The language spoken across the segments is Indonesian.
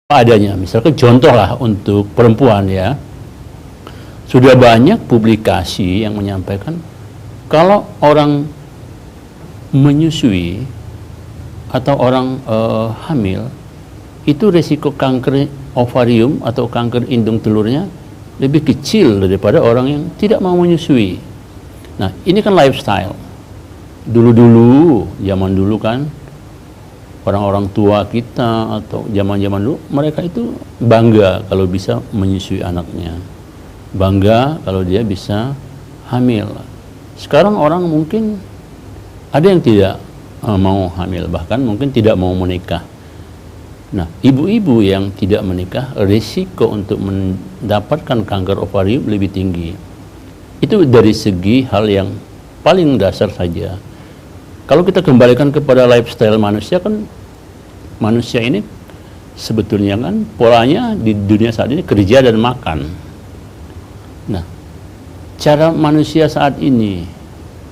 adanya. Misalkan contoh lah untuk perempuan ya, sudah banyak publikasi yang menyampaikan kalau orang menyusui atau orang hamil itu resiko kanker ovarium atau kanker indung telurnya lebih kecil daripada orang yang tidak mau menyusui. Nah, ini kan lifestyle. Dulu-dulu, zaman dulu kan, orang-orang tua kita atau zaman-zaman dulu, mereka itu bangga kalau bisa menyusui anaknya. Bangga kalau dia bisa hamil. Sekarang orang mungkin ada yang tidak mau hamil, bahkan mungkin tidak mau menikah. Nah, ibu-ibu yang tidak menikah, risiko untuk mendapatkan kanker ovarium lebih tinggi. Itu dari segi hal yang paling dasar saja. Kalau kita kembalikan kepada lifestyle manusia, kan manusia ini sebetulnya kan polanya di dunia saat ini kerja dan makan. Nah, cara manusia saat ini,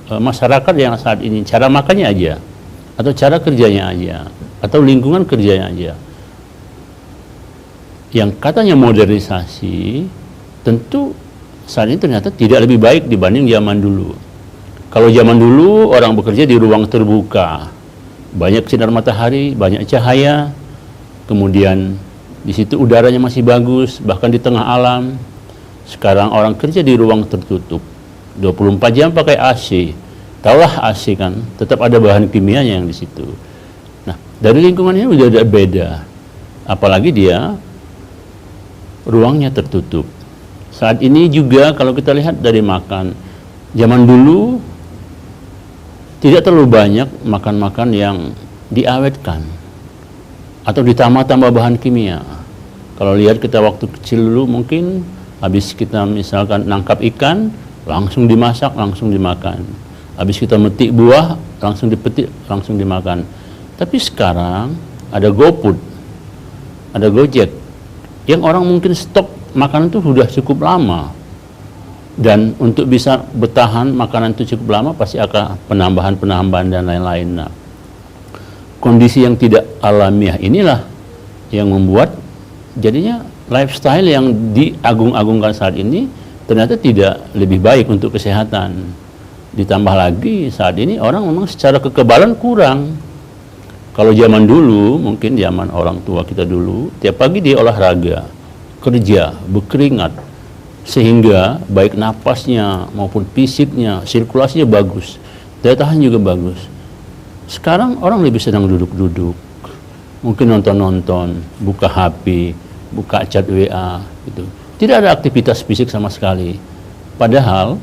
masyarakat yang saat ini, cara makannya aja, atau cara kerjanya aja, atau lingkungan kerjanya aja, yang katanya modernisasi, tentu saat ini ternyata tidak lebih baik dibanding zaman dulu. Kalau zaman dulu orang bekerja di ruang terbuka, banyak sinar matahari, banyak cahaya, kemudian di situ udaranya masih bagus, bahkan di tengah alam. Sekarang orang kerja di ruang tertutup, 24 jam pakai AC. Tahulah AC kan, tetap ada bahan kimianya yang di situ. Nah, dari lingkungannya udah beda. Apalagi dia ruangnya tertutup. Saat ini juga kalau kita lihat dari makan, zaman dulu tidak terlalu banyak makan-makan yang diawetkan atau ditambah-tambah bahan kimia. Kalau lihat kita waktu kecil dulu, mungkin habis kita misalkan nangkap ikan, langsung dimasak, langsung dimakan. Habis kita metik buah, langsung dipetik, langsung dimakan. Tapi sekarang ada GoFood, ada Gojek, yang orang mungkin stok makanan itu sudah cukup lama. Dan untuk bisa bertahan makanan itu cukup lama pasti akan penambahan-penambahan dan lain-lain. Nah, kondisi yang tidak alamiah inilah yang membuat jadinya lifestyle yang diagung-agungkan saat ini ternyata tidak lebih baik untuk kesehatan. Ditambah lagi saat ini orang memang secara kekebalan kurang. Kalau zaman dulu, mungkin zaman orang tua kita dulu, tiap pagi dia olahraga, kerja, berkeringat, sehingga baik napasnya maupun fisiknya, sirkulasinya bagus, daya tahan juga bagus. Sekarang orang lebih senang duduk-duduk, mungkin nonton-nonton, buka HP, buka chat WA, gitu. Tidak ada aktivitas fisik sama sekali. Padahal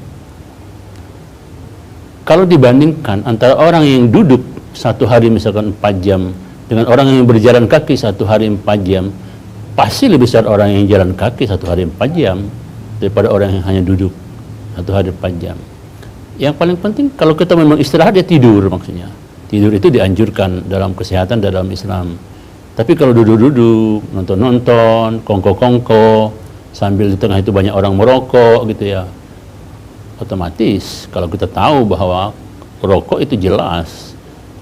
kalau dibandingkan antara orang yang duduk satu hari misalkan 4 jam dengan orang yang berjalan kaki satu hari 4 jam, pasti lebih besar orang yang jalan kaki satu hari 4 jam daripada orang yang hanya duduk satu hari 4 jam. Yang paling penting kalau kita memang istirahat, ya tidur maksudnya. Tidur itu dianjurkan dalam kesehatan dalam Islam. Tapi kalau duduk-duduk, nonton-nonton, kongko-kongko, sambil di tengah itu banyak orang merokok gitu ya, otomatis kalau kita tahu bahwa rokok itu jelas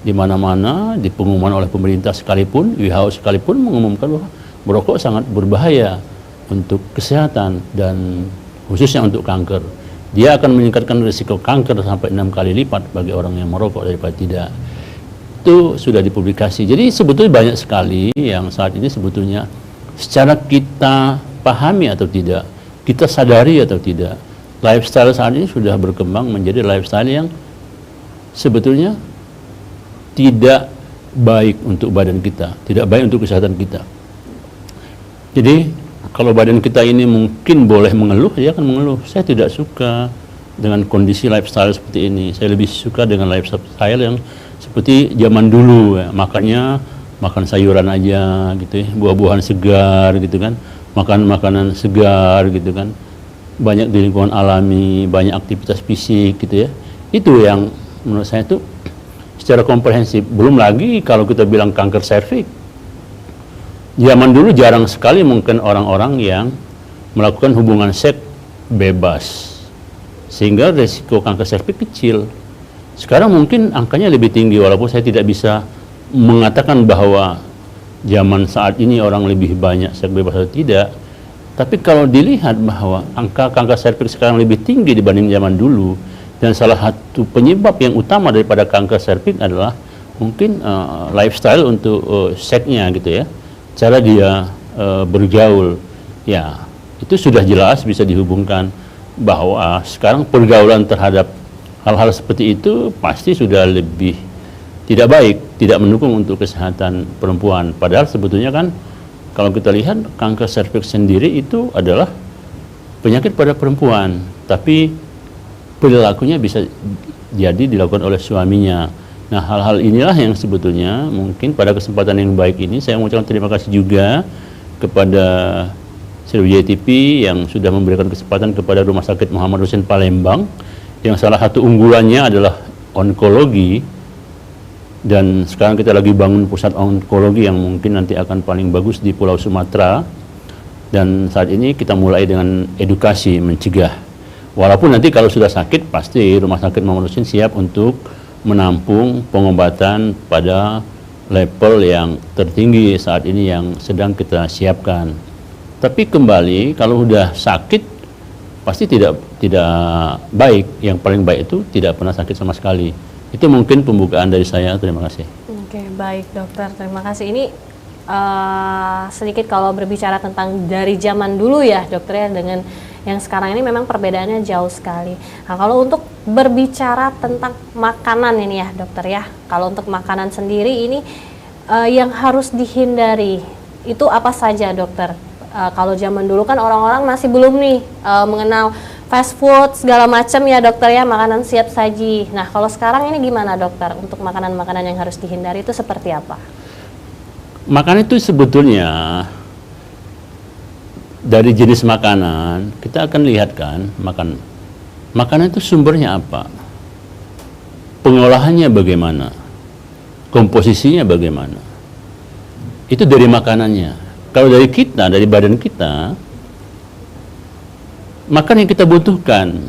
di mana-mana, di pengumuman oleh pemerintah sekalipun, WHO sekalipun mengumumkan bahwa merokok sangat berbahaya untuk kesehatan dan khususnya untuk kanker. Dia akan meningkatkan risiko kanker sampai 6 kali lipat bagi orang yang merokok daripada tidak. Itu sudah dipublikasi. Jadi sebetulnya banyak sekali yang saat ini sebetulnya secara kita pahami atau tidak, kita sadari atau tidak, lifestyle saat ini sudah berkembang menjadi lifestyle yang sebetulnya tidak baik untuk badan kita, tidak baik untuk kesehatan kita. Jadi kalau badan kita ini mungkin boleh mengeluh, ya akan mengeluh. Saya tidak suka dengan kondisi lifestyle seperti ini. Saya lebih suka dengan lifestyle yang seperti zaman dulu ya. Makan sayuran aja gitu ya, buah-buahan segar gitu kan, makan makanan segar gitu kan, banyak di lingkungan alami, banyak aktivitas fisik gitu ya. Itu yang menurut saya itu secara komprehensif. Belum lagi kalau kita bilang kanker serviks. Zaman dulu jarang sekali mungkin orang-orang yang melakukan hubungan seks bebas, sehingga resiko kanker serviks kecil. Sekarang mungkin angkanya lebih tinggi, walaupun saya tidak bisa mengatakan bahwa zaman saat ini orang lebih banyak seks bebas atau tidak. Tapi kalau dilihat bahwa angka kanker serviks sekarang lebih tinggi dibanding zaman dulu, dan salah satu penyebab yang utama daripada kanker serviks adalah mungkin lifestyle untuk seksnya gitu ya, cara dia bergaul, ya itu sudah jelas bisa dihubungkan bahwa sekarang pergaulan terhadap hal-hal seperti itu pasti sudah lebih tidak baik, tidak mendukung untuk kesehatan perempuan. Padahal sebetulnya kan kalau kita lihat kanker serviks sendiri itu adalah penyakit pada perempuan, tapi perilakunya bisa jadi dilakukan oleh suaminya. Nah, hal-hal inilah yang sebetulnya mungkin pada kesempatan yang baik ini saya mengucapkan terima kasih juga kepada Sriwijaya TV yang sudah memberikan kesempatan kepada Rumah Sakit Muhammad Hussein Palembang, yang salah satu unggulannya adalah onkologi, dan sekarang kita lagi bangun pusat onkologi yang mungkin nanti akan paling bagus di Pulau Sumatera, dan saat ini kita mulai dengan edukasi mencegah. Walaupun nanti kalau sudah sakit pasti Rumah Sakit Muhammad Hussein siap untuk menampung pengobatan pada level yang tertinggi saat ini yang sedang kita siapkan. Tapi kembali kalau sudah sakit pasti tidak baik. Yang paling baik itu tidak pernah sakit sama sekali. Itu mungkin pembukaan dari saya. Terima kasih. Oke, baik dokter. Terima kasih. Ini sedikit kalau berbicara tentang dari zaman dulu ya dokter ya, dengan yang sekarang ini memang perbedaannya jauh sekali. Nah, kalau untuk berbicara tentang makanan ini ya dokter ya, kalau untuk makanan sendiri ini yang harus dihindari itu apa saja dokter? Kalau zaman dulu kan orang-orang masih belum nih mengenal fast food segala macam ya dokter ya, makanan siap saji. Nah, kalau sekarang ini gimana dokter untuk makanan-makanan yang harus dihindari itu seperti apa? Makanan itu sebetulnya dari jenis makanan kita akan lihat kan, makanan itu sumbernya apa, pengolahannya bagaimana, komposisinya bagaimana, itu dari makanannya. Kalau dari kita, dari badan kita, makan yang kita butuhkan.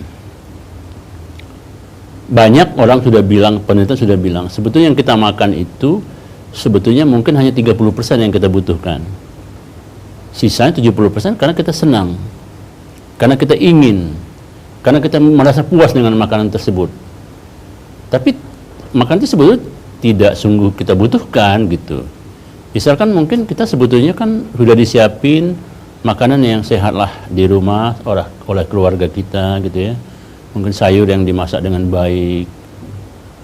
Banyak orang sudah bilang, penelitian sudah bilang, sebetulnya yang kita makan itu sebetulnya mungkin hanya 30% yang kita butuhkan. Sisanya 70% karena kita senang, karena kita ingin, karena kita merasa puas dengan makanan tersebut. Tapi makanan itu sebetulnya tidak sungguh kita butuhkan gitu. Misalkan mungkin kita sebetulnya kan sudah disiapin makanan yang sehat lah di rumah oleh keluarga kita gitu ya. Mungkin sayur yang dimasak dengan baik,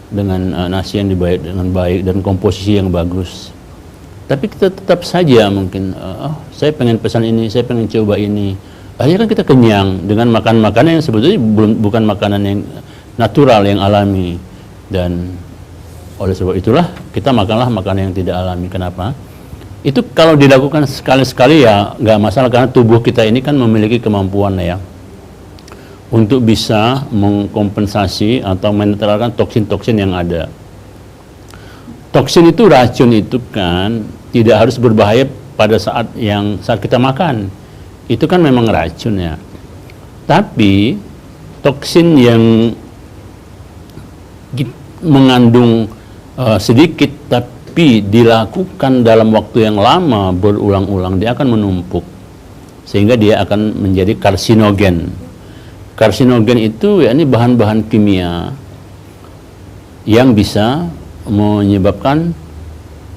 dengan nasi yang dibaik dengan baik, dan komposisi yang bagus. Tapi kita tetap saja mungkin, saya pengen pesan ini, saya pengen coba ini. Akhirnya kan kita kenyang dengan makan makanan yang sebetulnya bukan makanan yang natural, yang alami. Dan oleh sebab itulah kita makanlah makanan yang tidak alami. Kenapa? Itu kalau dilakukan sekali-sekali ya nggak masalah, karena tubuh kita ini kan memiliki kemampuan ya untuk bisa mengkompensasi atau menetralkan toksin-toksin yang ada. Toksin itu, racun itu kan tidak harus berbahaya pada saat kita makan. Itu kan memang racun ya. Tapi toksin yang mengandung sedikit tapi dilakukan dalam waktu yang lama berulang-ulang, dia akan menumpuk sehingga dia akan menjadi karsinogen. Karsinogen itu ya ini bahan-bahan kimia yang bisa menyebabkan,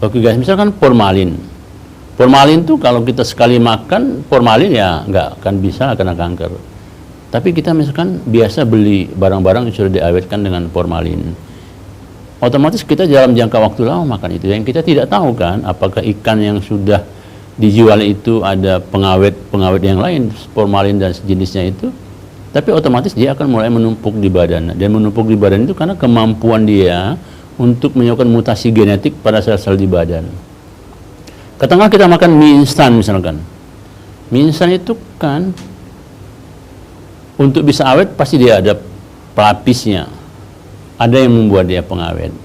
oke guys, misalkan formalin. Formalin tuh kalau kita sekali makan formalin ya nggak akan bisa kena kanker. Tapi kita misalkan biasa beli barang-barang yang sudah diawetkan dengan formalin, otomatis kita dalam jangka waktu lama makan itu. Yang kita tidak tahu kan, apakah ikan yang sudah dijual itu ada pengawet yang lain, formalin dan sejenisnya itu. Tapi otomatis dia akan mulai menumpuk di badan. Dan menumpuk di badan itu karena kemampuan dia untuk menyebabkan mutasi genetik pada sel-sel di badan. Katakanlah kita makan mie instan misalkan. Mie instan itu kan untuk bisa awet pasti dia ada pelapisnya. Ada yang membuat dia pengawet.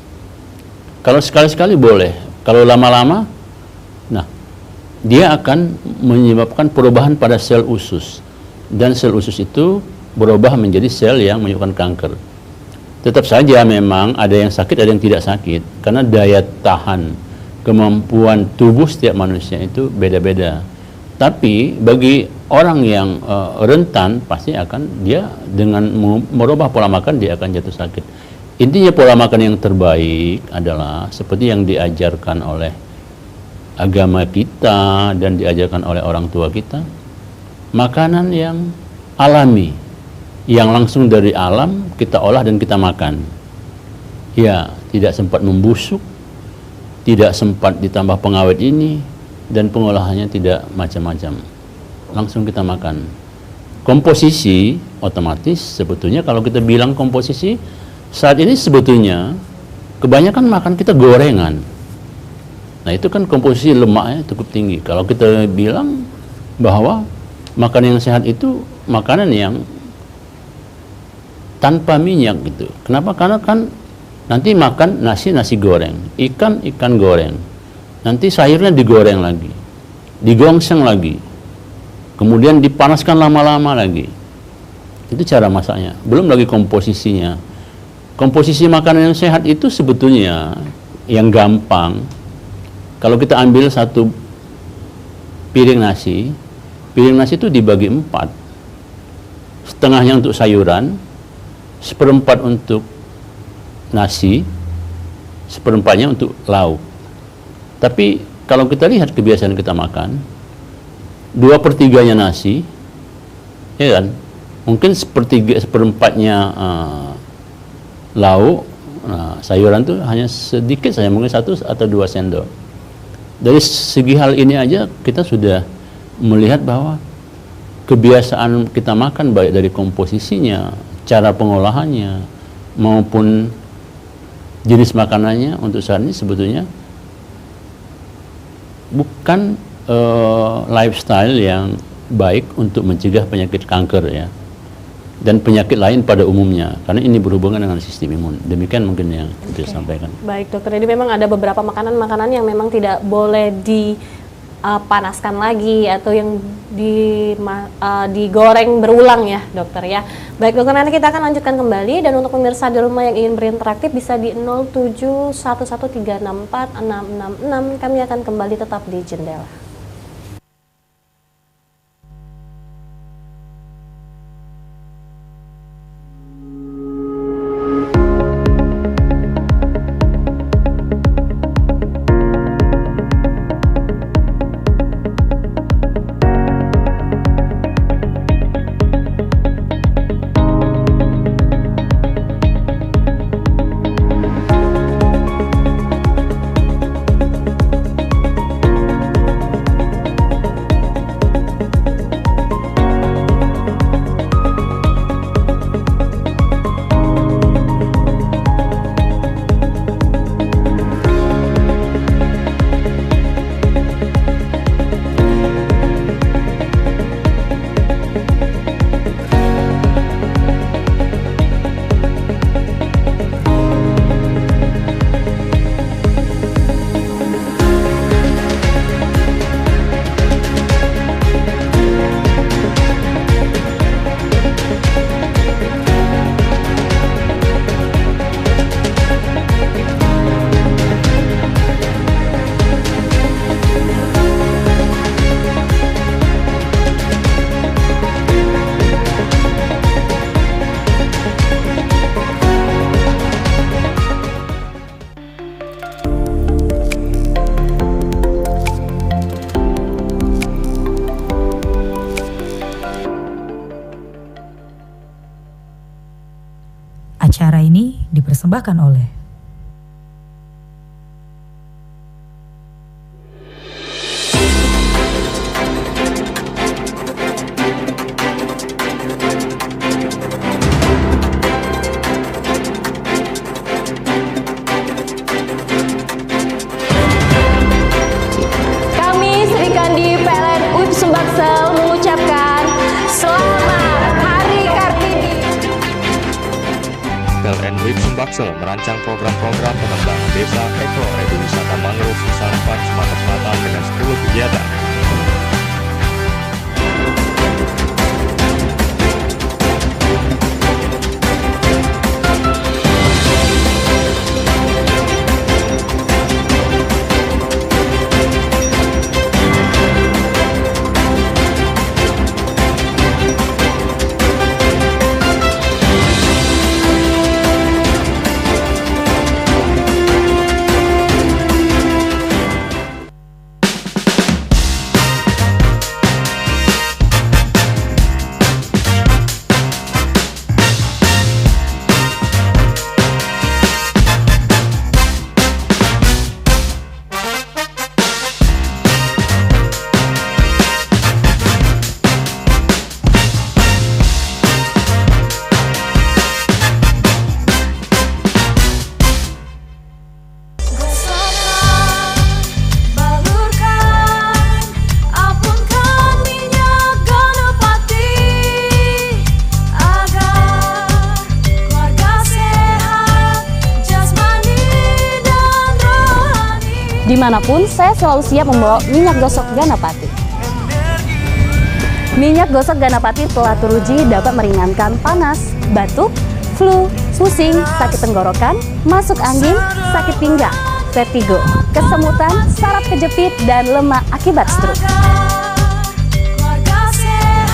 Kalau sekali-sekali boleh. Kalau lama-lama, nah dia akan menyebabkan perubahan pada sel usus. Dan sel usus itu berubah menjadi sel yang menyebabkan kanker. Tetap saja memang ada yang sakit, ada yang tidak sakit. Karena daya tahan kemampuan tubuh setiap manusia itu beda-beda. Tapi bagi orang yang rentan, pasti akan dia dengan merubah pola makan dia akan jatuh sakit. Intinya pola makan yang terbaik adalah seperti yang diajarkan oleh agama kita dan diajarkan oleh orang tua kita, makanan yang alami, yang langsung dari alam kita olah dan kita makan. Ya, tidak sempat membusuk, tidak sempat ditambah pengawet ini, dan pengolahannya tidak macam-macam. Langsung kita makan. Komposisi otomatis sebetulnya kalau kita bilang komposisi, saat ini sebetulnya kebanyakan makan kita gorengan. Nah itu kan komposisi lemaknya cukup tinggi. Kalau kita bilang bahwa makanan yang sehat itu makanan yang tanpa minyak gitu. Kenapa? Karena kan nanti makan nasi goreng, ikan goreng, nanti sayurnya digoreng lagi, digongseng lagi, kemudian dipanaskan lama-lama lagi. Itu cara masaknya, belum lagi komposisinya. Komposisi makanan yang sehat itu sebetulnya yang gampang. Kalau kita ambil satu piring nasi itu dibagi 4, setengahnya untuk sayuran, 1/4 untuk nasi, 1/4-nya untuk lauk. Tapi kalau kita lihat kebiasaan kita makan, 2/3-nya nasi, ya kan? Mungkin 1/4-nya lauk. Nah, sayuran itu hanya sedikit saja, mungkin 1 atau 2 sendok. Dari segi hal ini aja kita sudah melihat bahwa kebiasaan kita makan baik dari komposisinya, cara pengolahannya, maupun jenis makanannya untuk saat ini sebetulnya bukan lifestyle yang baik untuk mencegah penyakit kanker ya, dan penyakit lain pada umumnya, karena ini berhubungan dengan sistem imun. Demikian mungkin yang bisa sampaikan. Baik dokter, jadi memang ada beberapa makanan-makanan yang memang tidak boleh dipanaskan lagi atau yang digoreng berulang ya dokter ya. Baik dokter, nanti kita akan lanjutkan kembali, dan untuk pemirsa di rumah yang ingin berinteraktif bisa di 0711364666. Kami akan kembali tetap di Jendela. Acara ini dipersembahkan oleh Kami Sri Kandi PLN UIP Sumbaksel mengucapkan selamat Hari Kartini. PLN UIP Sumbaksel merancang program-program pengembangan desa ekowisata mangrove Nusa Empat, Sumatera Selatan dengan 10 kegiatan. Dimanapun, saya selalu siap membawa minyak gosok Ganapati. Minyak gosok Ganapati telah teruji dapat meringankan panas, batuk, flu, pusing, sakit tenggorokan, masuk angin, sakit pinggang, vertigo, kesemutan, saraf kejepit, dan lemak akibat stroke.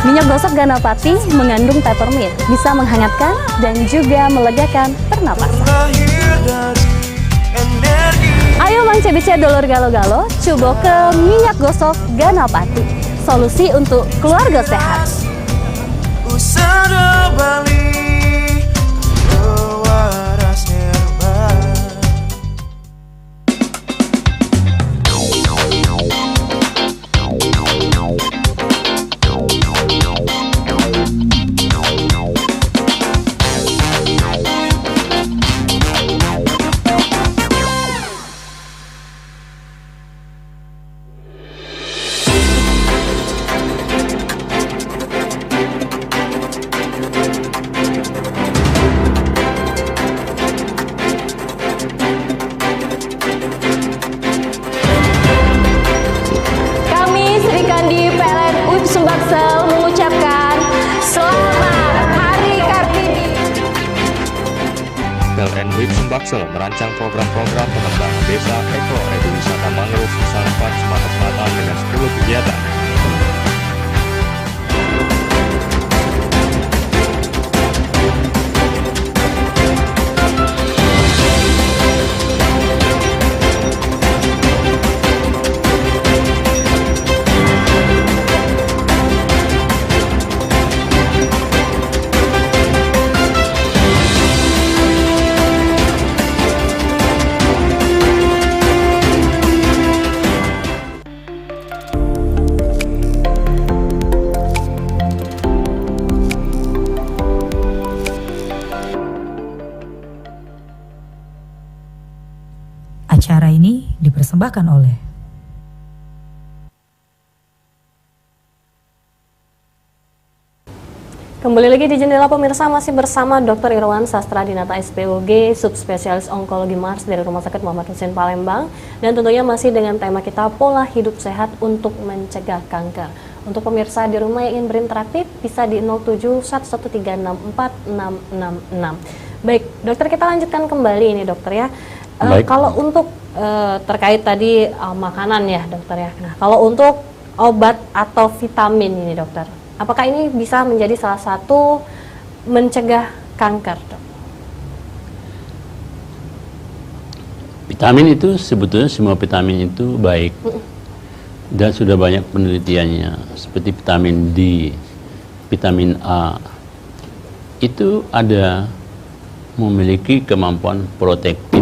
Minyak gosok Ganapati mengandung peppermint, bisa menghangatkan dan juga melegakan pernapasan. Ayo Mang CBC dulur galo-galo, coba ke minyak gosok Ganapati. Solusi untuk keluarga sehat. PLN WIB Sumbaksel merancang program-program pengembangan desa ekowisata mangrove Nusa Sumatera Selatan dengan 10 kegiatan. Acara ini dipersembahkan oleh Kembali lagi di Jendela Pemirsa, masih bersama Dr. Irwan Sastra Dinata SPOG, subspesialis onkologi Mars dari Rumah Sakit Muhammad Husain Palembang, dan tentunya masih dengan tema kita pola hidup sehat untuk mencegah kanker. Untuk pemirsa di rumah yang ingin berinteraktif bisa di 0711364666. Baik, dokter, kita lanjutkan kembali ini dokter ya. Kalau untuk terkait tadi makanan ya dokter ya. Nah, kalau untuk obat atau vitamin ini dokter, apakah ini bisa menjadi salah satu mencegah kanker, dok? Vitamin itu sebetulnya semua vitamin itu baik. Dan sudah banyak penelitiannya, seperti vitamin D, vitamin A. Itu ada memiliki kemampuan protektif.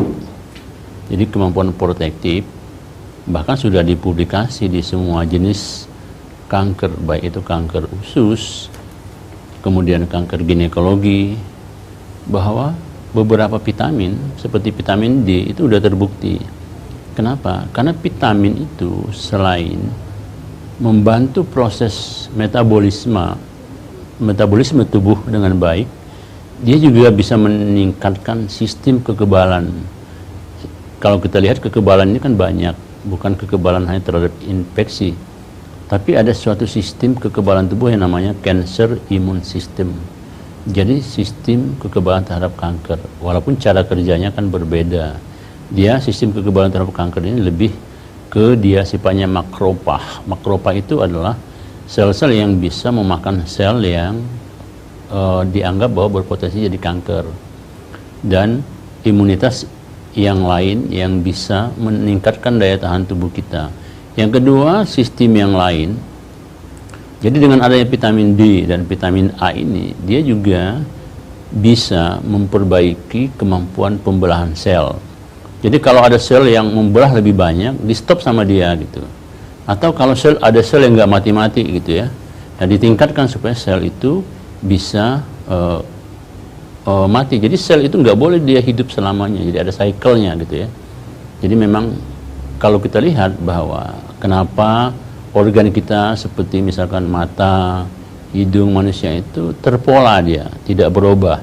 Jadi kemampuan protektif bahkan sudah dipublikasi di semua jenis kanker, baik itu kanker usus, kemudian kanker ginekologi, bahwa beberapa vitamin seperti vitamin D itu sudah terbukti. Kenapa? Karena vitamin itu selain membantu proses metabolisme tubuh dengan baik, dia juga bisa meningkatkan sistem kekebalan. Kalau kita lihat kekebalan ini kan banyak, bukan kekebalan hanya terhadap infeksi, tapi ada suatu sistem kekebalan tubuh yang namanya cancer immune system. Jadi sistem kekebalan terhadap kanker, walaupun cara kerjanya kan berbeda. Dia sistem kekebalan terhadap kanker ini lebih ke dia sifatnya makrofag. Makrofag itu adalah sel-sel yang bisa memakan sel yang dianggap bahwa berpotensi jadi kanker, dan imunitas yang lain yang bisa meningkatkan daya tahan tubuh kita. Yang kedua, sistem yang lain. Jadi dengan adanya vitamin D dan vitamin A ini, dia juga bisa memperbaiki kemampuan pembelahan sel. Jadi kalau ada sel yang membelah lebih banyak, di stop sama dia gitu. Atau kalau ada sel yang nggak mati-mati gitu ya, dan ditingkatkan supaya sel itu bisa mati. Jadi sel itu nggak boleh dia hidup selamanya, jadi ada cycle-nya gitu ya. Jadi memang kalau kita lihat bahwa kenapa organ kita seperti misalkan mata, hidung manusia itu terpola, dia tidak berubah.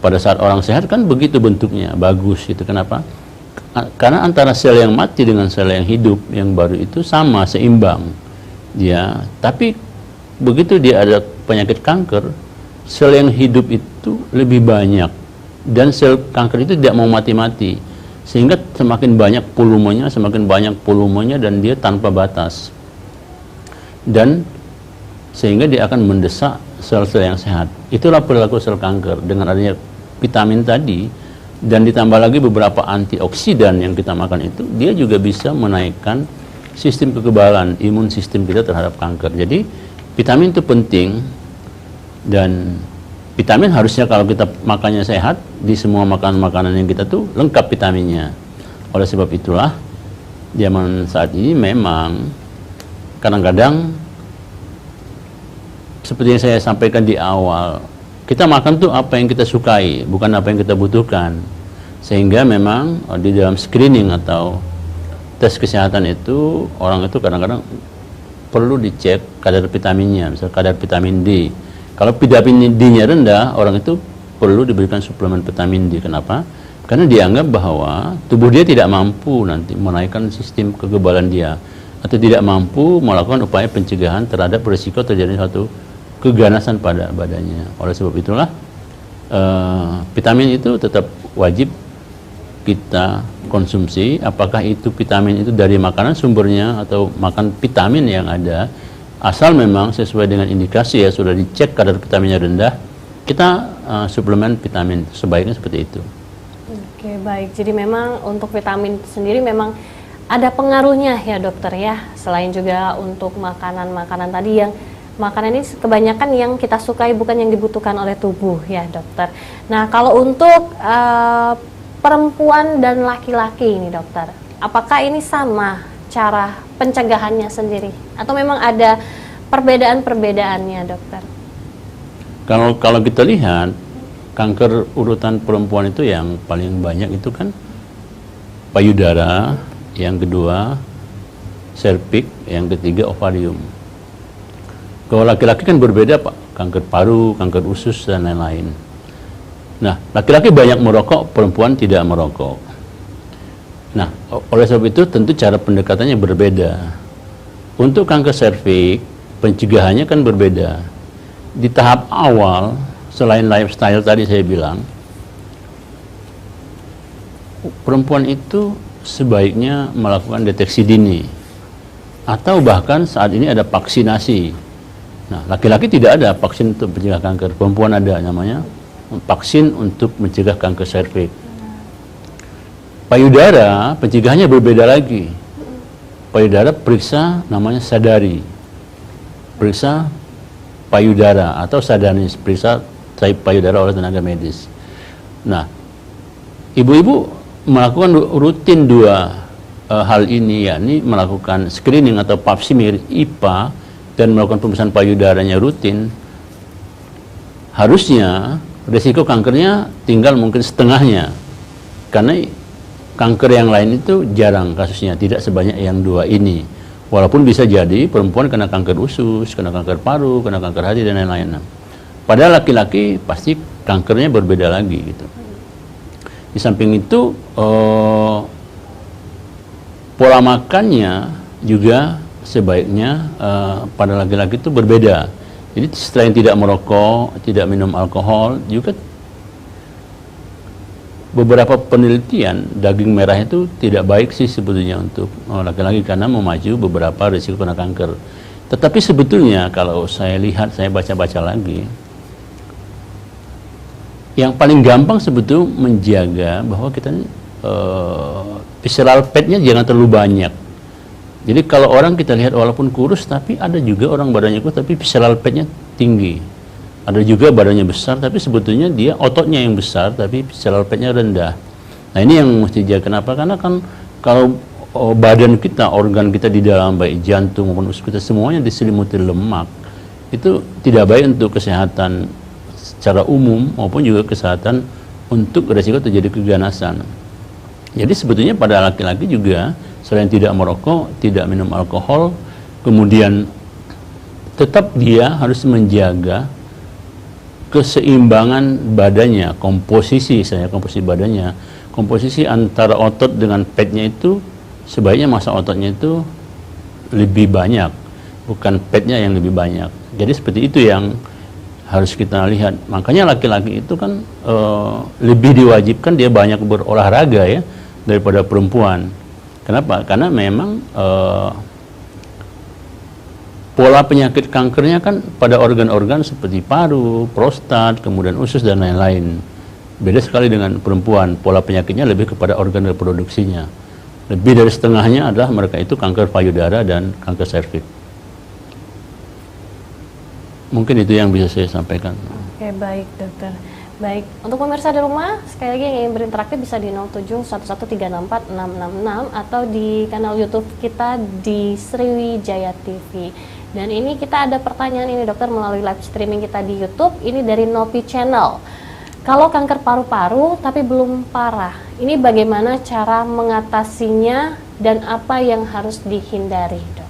Pada saat orang sehat kan begitu bentuknya, bagus itu. Kenapa? karena antara sel yang mati dengan sel yang hidup yang baru itu sama, seimbang. Ya, tapi begitu dia ada penyakit kanker, sel yang hidup itu lebih banyak dan sel kanker itu tidak mau mati-mati, sehingga semakin banyak volumenya dan dia tanpa batas, dan sehingga dia akan mendesak sel-sel yang sehat. Itulah perilaku sel kanker. Dengan adanya vitamin tadi dan ditambah lagi beberapa antioksidan yang kita makan itu, dia juga bisa menaikkan sistem kekebalan imun sistem kita terhadap kanker. Jadi vitamin itu penting, dan vitamin harusnya kalau kita makannya sehat, di semua makanan yang kita tuh lengkap vitaminnya. Oleh sebab itulah zaman saat ini memang kadang-kadang seperti yang saya sampaikan di awal, kita makan tuh apa yang kita sukai, bukan apa yang kita butuhkan. Sehingga memang di dalam screening atau tes kesehatan itu, orang itu kadang-kadang perlu dicek kadar vitaminnya, misalnya kadar vitamin D. Kalau vitamin D-nya rendah, orang itu perlu diberikan suplemen vitamin D. Kenapa? Karena dianggap bahwa tubuh dia tidak mampu nanti menaikkan sistem kekebalan dia, atau tidak mampu melakukan upaya pencegahan terhadap risiko terjadi suatu keganasan pada badannya. Oleh sebab itulah vitamin itu tetap wajib kita konsumsi. Apakah itu vitamin itu dari makanan sumbernya atau makan vitamin yang ada, asal memang sesuai dengan indikasi ya, sudah dicek kadar vitaminnya rendah, kita suplemen vitamin, sebaiknya seperti itu. Oke, baik. Jadi memang untuk vitamin sendiri memang ada pengaruhnya ya dokter ya, selain juga untuk makanan-makanan tadi yang makanan ini kebanyakan yang kita sukai, bukan yang dibutuhkan oleh tubuh ya dokter. Nah, kalau untuk perempuan dan laki-laki ini dokter, apakah ini sama cara pencegahannya sendiri atau memang ada perbedaan-perbedaannya dokter? Kalau kita lihat kanker urutan perempuan itu yang paling banyak itu kan payudara, yang kedua serviks, yang ketiga ovarium. Kalau laki-laki kan berbeda Pak, kanker paru, kanker usus dan lain-lain. Nah, laki-laki banyak merokok, perempuan tidak merokok. Nah, oleh sebab itu tentu cara pendekatannya berbeda. Untuk kanker serviks, pencegahannya kan berbeda. Di tahap awal, selain lifestyle tadi saya bilang, perempuan itu sebaiknya melakukan deteksi dini, atau bahkan saat ini ada vaksinasi. Nah, laki-laki tidak ada vaksin untuk mencegah kanker, perempuan ada, namanya vaksin untuk mencegah kanker serviks. Payudara, pencegahannya berbeda lagi. Payudara periksa namanya sadari, periksa payudara atau sadanis, periksa payudara oleh tenaga medis. Nah, ibu-ibu melakukan rutin dua hal ini, yakni melakukan screening atau pap smear IPA dan melakukan pemeriksaan payudaranya rutin. Harusnya risiko kankernya tinggal mungkin setengahnya, karena kanker yang lain itu jarang kasusnya, tidak sebanyak yang dua ini. Walaupun bisa jadi perempuan kena kanker usus, kena kanker paru, kena kanker hati dan lain-lain. Padahal laki-laki pasti kankernya berbeda lagi gitu. Di samping itu pola makannya juga sebaiknya pada laki-laki itu berbeda. Jadi selain tidak merokok, tidak minum alkohol, juga beberapa penelitian daging merah itu tidak baik sih sebetulnya untuk laki-laki karena memacu beberapa risiko kena kanker. Tetapi sebetulnya kalau saya lihat, saya baca-baca lagi, yang paling gampang sebetulnya menjaga bahwa kita visceral fatnya jangan terlalu banyak. Jadi kalau orang kita lihat walaupun kurus, tapi ada juga orang badannya kurus tapi visceral fatnya tinggi. Ada juga badannya besar tapi sebetulnya dia ototnya yang besar tapi visceral fatnya rendah. Nah, ini yang mesti jaga. Kenapa? Karena kan kalau badan kita, organ kita di dalam, baik jantung maupun usus kita, semuanya diselimuti lemak. Itu tidak baik untuk kesehatan secara umum maupun juga kesehatan untuk risiko terjadi keganasan. Jadi sebetulnya pada laki-laki juga selain tidak merokok, tidak minum alkohol, kemudian tetap dia harus menjaga keseimbangan badannya, komposisi badannya. komposisi antara otot dengan petnya itu sebaiknya massa ototnya itu lebih banyak, bukan petnya yang lebih banyak. Jadi seperti itu yang harus kita lihat. Makanya laki-laki itu kan lebih diwajibkan dia banyak berolahraga ya daripada perempuan. Kenapa? Karena memang pola penyakit kankernya kan pada organ-organ seperti paru, prostat, kemudian usus dan lain-lain. Beda sekali dengan perempuan, pola penyakitnya lebih kepada organ reproduksinya. Lebih dari setengahnya adalah mereka itu kanker payudara dan kanker serviks. Mungkin itu yang bisa saya sampaikan. Oke, baik dokter. Baik, untuk pemirsa di rumah, sekali lagi yang ingin berinteraktif bisa di 0711364666 atau di kanal YouTube kita di Sriwijaya TV. Dan ini kita ada pertanyaan ini dokter melalui live streaming kita di YouTube, ini dari Nopi Channel. Kalau kanker paru-paru tapi belum parah, ini bagaimana cara mengatasinya dan apa yang harus dihindari, dok?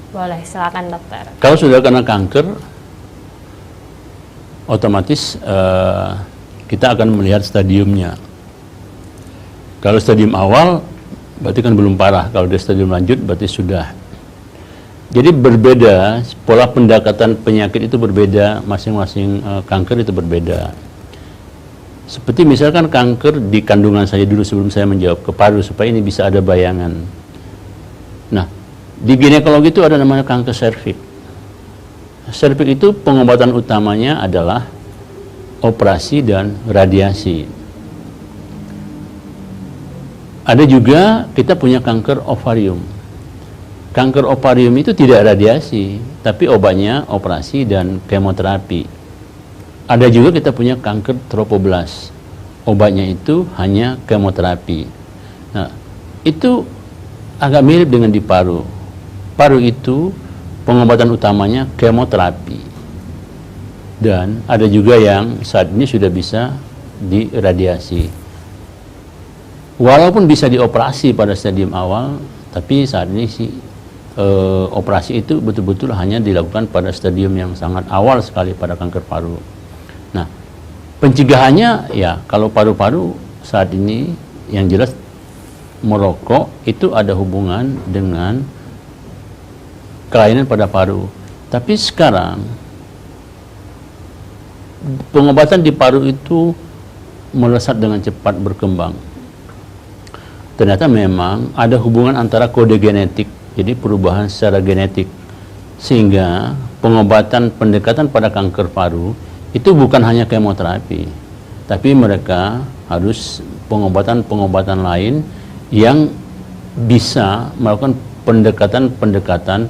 Boleh, silakan dokter. Kalau sudah kena kanker, otomatis kita akan melihat stadiumnya. Kalau stadium awal, berarti kan belum parah. Kalau dia stadium lanjut, berarti sudah. Jadi berbeda, pola pendekatan penyakit itu berbeda, masing-masing kanker itu berbeda. Seperti misalkan kanker di kandungan saya dulu sebelum saya menjawab ke paru, supaya ini bisa ada bayangan. Nah, di ginekologi itu ada namanya kanker serviks. Serviks itu pengobatan utamanya adalah operasi dan radiasi. Ada juga kita punya kanker ovarium. Kanker ovarium itu tidak radiasi, tapi obatnya operasi dan kemoterapi. Ada juga kita punya kanker tropoblas. Obatnya itu hanya kemoterapi. Nah, itu agak mirip dengan di paru. Paru itu pengobatan utamanya kemoterapi. Dan ada juga yang saat ini sudah bisa diradiasi. Walaupun bisa dioperasi pada stadium awal, tapi saat ini operasi itu betul-betul hanya dilakukan pada stadium yang sangat awal sekali pada kanker paru. Nah, pencegahannya ya kalau paru-paru saat ini yang jelas merokok itu ada hubungan dengan kelainan pada paru. Tapi sekarang pengobatan di paru itu melesat dengan cepat berkembang. Ternyata memang ada hubungan antara kode genetik, jadi perubahan secara genetik, sehingga pengobatan pendekatan pada kanker paru itu bukan hanya kemoterapi, tapi mereka harus pengobatan-pengobatan lain yang bisa melakukan pendekatan-pendekatan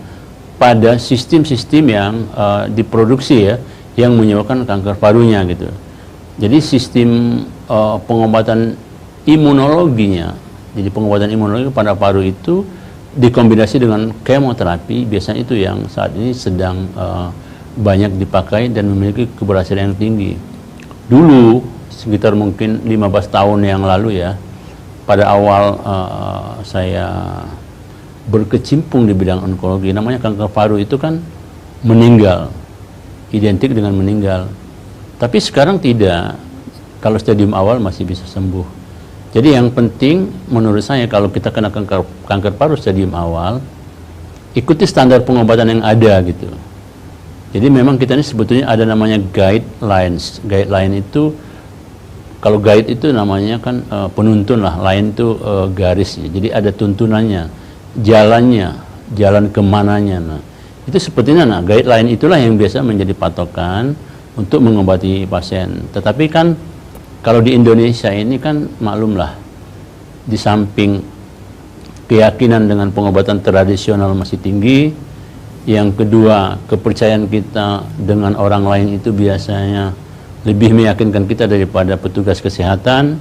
pada sistem-sistem yang diproduksi ya, yang menyebabkan kanker parunya gitu. Jadi sistem pengobatan imunologinya, jadi pengobatan imunologi pada paru itu dikombinasi dengan kemoterapi, biasanya itu yang saat ini sedang banyak dipakai dan memiliki keberhasilan yang tinggi. Dulu sekitar mungkin 15 tahun yang lalu ya, pada awal saya berkecimpung di bidang onkologi, namanya kanker paru itu kan meninggal, identik dengan meninggal. Tapi sekarang tidak, kalau stadium awal masih bisa sembuh. Jadi yang penting menurut saya kalau kita kena kanker paru stadium awal, ikuti standar pengobatan yang ada gitu. Jadi memang kita ini sebetulnya ada namanya guidelines. Guideline itu, kalau guide itu namanya kan penuntun lah, line itu garis. Jadi ada tuntunannya, jalannya, jalan kemananya. Nah, itu sepertinya guideline itulah yang biasa menjadi patokan untuk mengobati pasien. Tetapi kan kalau di Indonesia ini kan maklumlah, di samping keyakinan dengan pengobatan tradisional masih tinggi, yang kedua, kepercayaan kita dengan orang lain itu biasanya lebih meyakinkan kita daripada petugas kesehatan.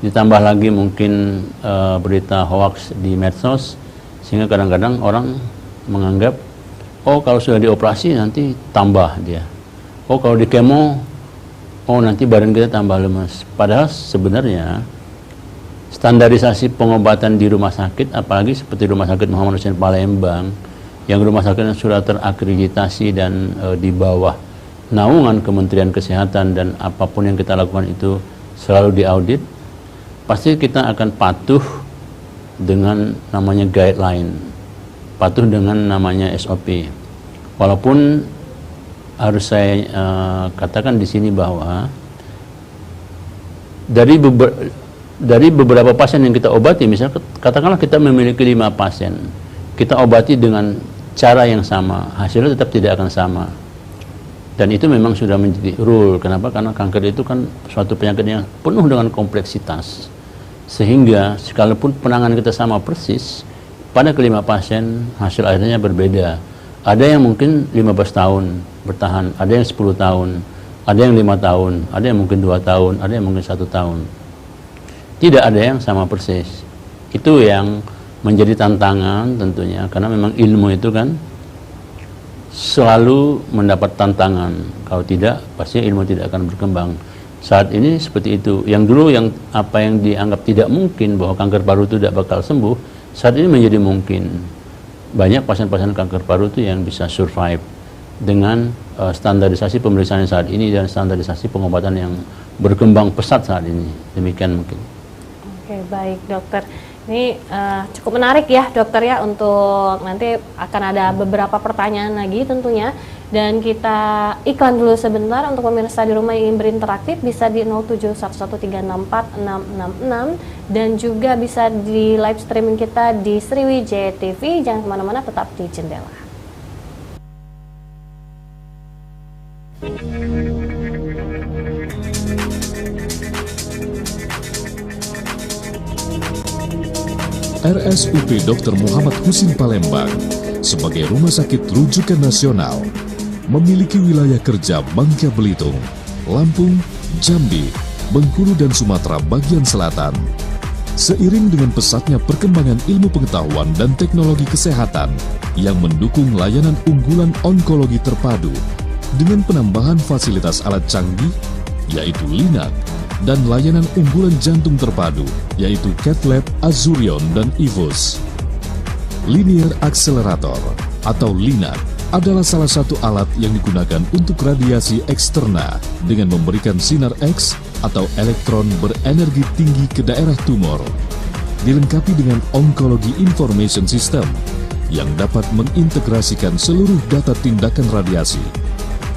Ditambah lagi mungkin berita hoax di medsos, sehingga kadang-kadang orang menganggap, oh kalau sudah dioperasi nanti tambah dia. Oh kalau di kemo, oh nanti badan kita tambah lemas. Padahal sebenarnya standarisasi pengobatan di rumah sakit, apalagi seperti Rumah Sakit Muhammad Hussein Palembang, yang rumah sakit yang sudah terakreditasi dan di bawah naungan Kementerian Kesehatan, dan apapun yang kita lakukan itu selalu diaudit, pasti kita akan patuh dengan namanya guideline, patuh dengan namanya SOP. Walaupun harus saya katakan di sini bahwa dari beberapa pasien yang kita obati, misalnya katakanlah kita memiliki 5 pasien, kita obati dengan cara yang sama, hasilnya tetap tidak akan sama. Dan itu memang sudah menjadi rule. Kenapa? Karena kanker itu kan suatu penyakit yang penuh dengan kompleksitas. Sehingga sekalipun penanganan kita sama persis, pada kelima pasien hasil akhirnya berbeda. Ada yang mungkin 15 tahun bertahan, ada yang 10 tahun, ada yang 5 tahun, ada yang mungkin 2 tahun, ada yang mungkin 1 tahun. Tidak ada yang sama persis. Itu yang menjadi tantangan tentunya, karena memang ilmu itu kan selalu mendapat tantangan. Kalau tidak, pasti ilmu tidak akan berkembang. Saat ini seperti itu. Yang dulu apa yang dianggap tidak mungkin, bahwa kanker paru itu tidak bakal sembuh, saat ini menjadi mungkin. Banyak pasien-pasien kanker paru itu yang bisa survive dengan standarisasi pemeriksaan saat ini dan standarisasi pengobatan yang berkembang pesat saat ini. Demikian mungkin. Oke, baik dokter. Ini cukup menarik ya dokter ya, untuk nanti akan ada beberapa pertanyaan lagi tentunya, dan kita iklan dulu sebentar. Untuk pemirsa di rumah yang ingin berinteraktif bisa di 07113646666 dan juga bisa di live streaming kita di Sriwijaya TV. Jangan kemana-mana, tetap di Jendela. RSUP Dr. Muhammad Husin Palembang sebagai rumah sakit rujukan nasional memiliki wilayah kerja Bangka Belitung, Lampung, Jambi, Bengkulu dan Sumatera bagian selatan. Seiring dengan pesatnya perkembangan ilmu pengetahuan dan teknologi kesehatan yang mendukung layanan unggulan onkologi terpadu dengan penambahan fasilitas alat canggih yaitu LINAC, dan layanan unggulan jantung terpadu, yaitu Cath Lab, Azurion, dan EVOS. Linear Accelerator atau LINAC adalah salah satu alat yang digunakan untuk radiasi eksterna dengan memberikan sinar X atau elektron berenergi tinggi ke daerah tumor, dilengkapi dengan Oncology Information System yang dapat mengintegrasikan seluruh data tindakan radiasi,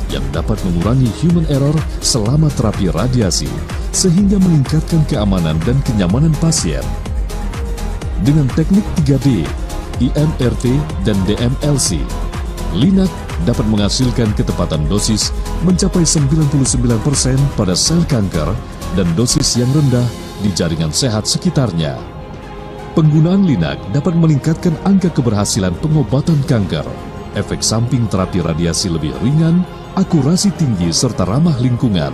yang dapat mengurangi human error selama terapi radiasi, sehingga meningkatkan keamanan dan kenyamanan pasien. Dengan teknik 3D, IMRT, dan DMLC, LINAC dapat menghasilkan ketepatan dosis mencapai 99% pada sel kanker dan dosis yang rendah di jaringan sehat sekitarnya. Penggunaan LINAC dapat meningkatkan angka keberhasilan pengobatan kanker, efek samping terapi radiasi lebih ringan, akurasi tinggi, serta ramah lingkungan.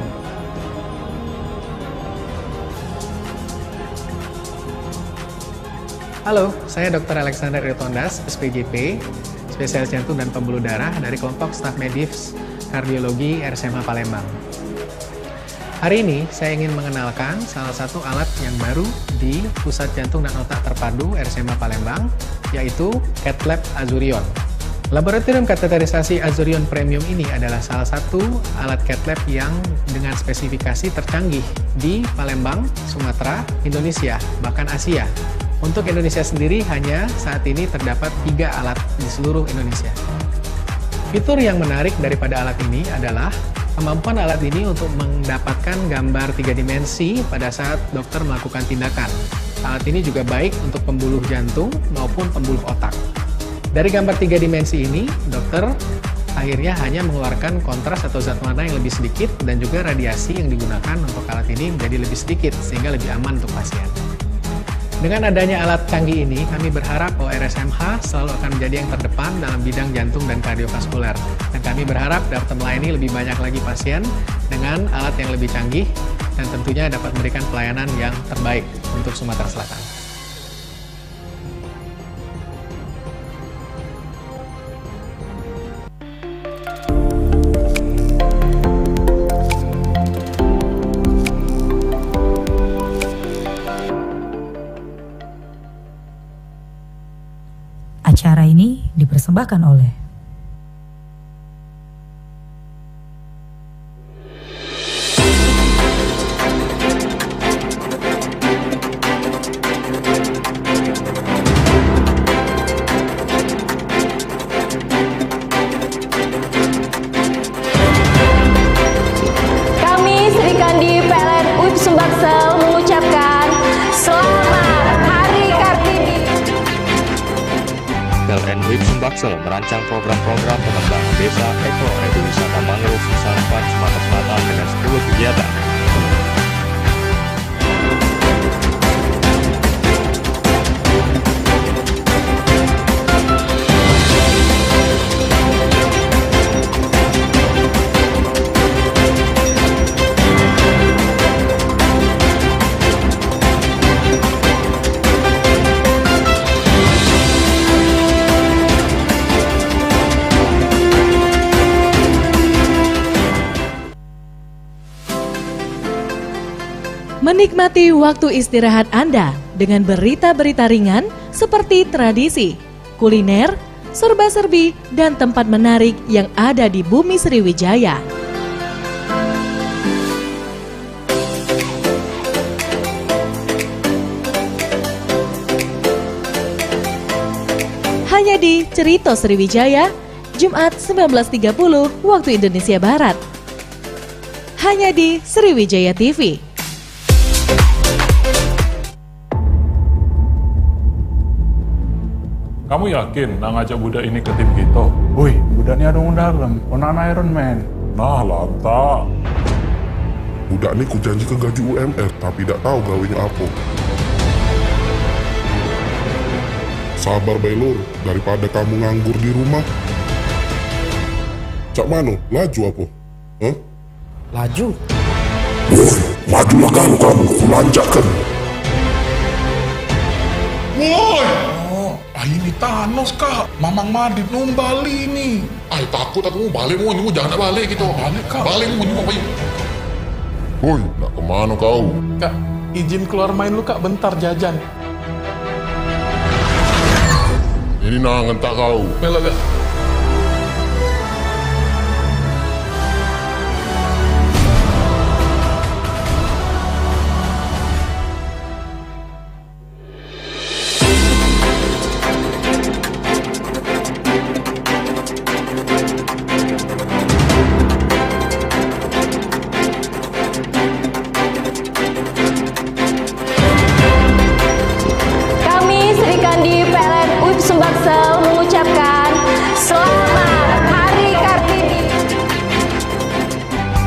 Halo, saya Dr. Alexander Riotondas, SPGP, spesialis jantung dan pembuluh darah dari kelompok staf medis kardiologi RSMH Palembang. Hari ini saya ingin mengenalkan salah satu alat yang baru di Pusat Jantung dan Otak Terpadu RSMH Palembang, yaitu Cath Lab Azurion. Laboratorium kateterisasi Azurion Premium ini adalah salah satu alat Cath Lab yang dengan spesifikasi tercanggih di Palembang, Sumatera, Indonesia, bahkan Asia. Untuk Indonesia sendiri hanya saat ini terdapat 3 alat di seluruh Indonesia. Fitur yang menarik daripada alat ini adalah kemampuan alat ini untuk mendapatkan gambar 3 dimensi pada saat dokter melakukan tindakan. Alat ini juga baik untuk pembuluh jantung maupun pembuluh otak. Dari gambar 3 dimensi ini, dokter akhirnya hanya mengeluarkan kontras atau zat warna yang lebih sedikit, dan juga radiasi yang digunakan untuk alat ini menjadi lebih sedikit sehingga lebih aman untuk pasien. Dengan adanya alat canggih ini, kami berharap bahwa RSMH selalu akan menjadi yang terdepan dalam bidang jantung dan kardiovaskuler. Dan kami berharap dapat melayani lebih banyak lagi pasien dengan alat yang lebih canggih, dan tentunya dapat memberikan pelayanan yang terbaik untuk Sumatera Selatan. Acara ini dipersembahkan oleh Sumbaksel merancang program-program pengembangan desa ekowisata mangrove Nusa Sumatera Selatan dengan 10 kegiatan. Menikmati waktu istirahat Anda dengan berita-berita ringan seperti tradisi, kuliner, serba-serbi, dan tempat menarik yang ada di Bumi Sriwijaya. Hanya di Cerita Sriwijaya, Jumat 19.30 waktu Indonesia Barat. Hanya di Sriwijaya TV. Kamu yakin nak ngajak budak ini ke tim kita? Woi, budak ni ada orang dalam. Onan Iron Man. Nah, lantak. Budak ni ku janjikan gaji UMR tapi tak tahu gawinya apa. Sabar Bailur, daripada kamu nganggur di rumah. Cak Mano, laju apa? Hah? Laju? Woi, majulah kamu, ku lanjutkan. Woi! Ini Thanos kak, Mamang Madrid numbali ini. Ay takut aku balik mau, ini jangan balik gitu. Balik kak. Balik mau, ini mau bayi. Woi, nak kemana kau? Kak, izin keluar main lu kak, bentar jajan. Ini nangan tak kau. Melo kak.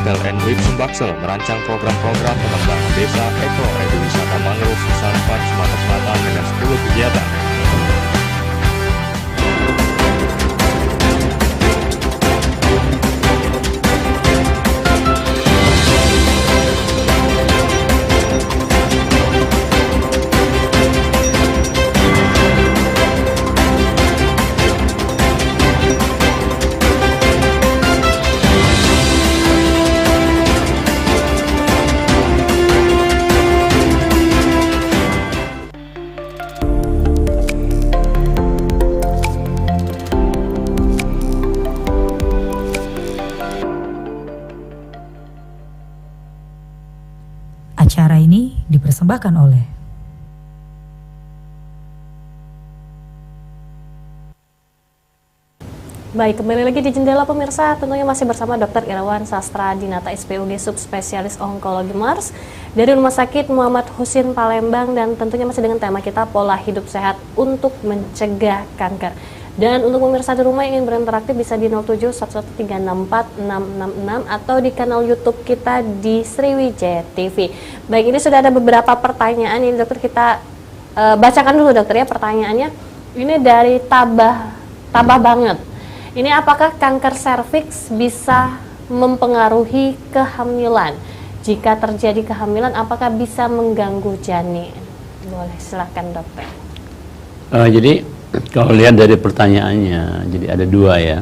PLN WIB Sumbaksel merancang program-program pengembangan desa ekowisata mangrove Nusa Sumatera Selatan dengan 10 kegiatan. Acara ini dipersembahkan oleh Baik, kembali lagi di Jendela pemirsa, tentunya masih bersama Dr. Irawan Sastra Dinata SPUD Subspesialis Onkologi Mars dari Rumah Sakit Muhammad Husin Palembang, dan tentunya masih dengan tema kita pola hidup sehat untuk mencegah kanker. Dan untuk pemirsa di rumah yang ingin berinteraksi bisa di 0711364666 atau di kanal YouTube kita di Sriwijaya TV. Baik, ini sudah ada beberapa pertanyaan ini dokter, kita bacakan dulu dokter ya pertanyaannya. Ini dari Tabah banget. Ini apakah kanker serviks bisa mempengaruhi kehamilan? Jika terjadi kehamilan, apakah bisa mengganggu janin? Boleh, silakan dokter. Jadi kalau lihat dari pertanyaannya, jadi ada dua ya.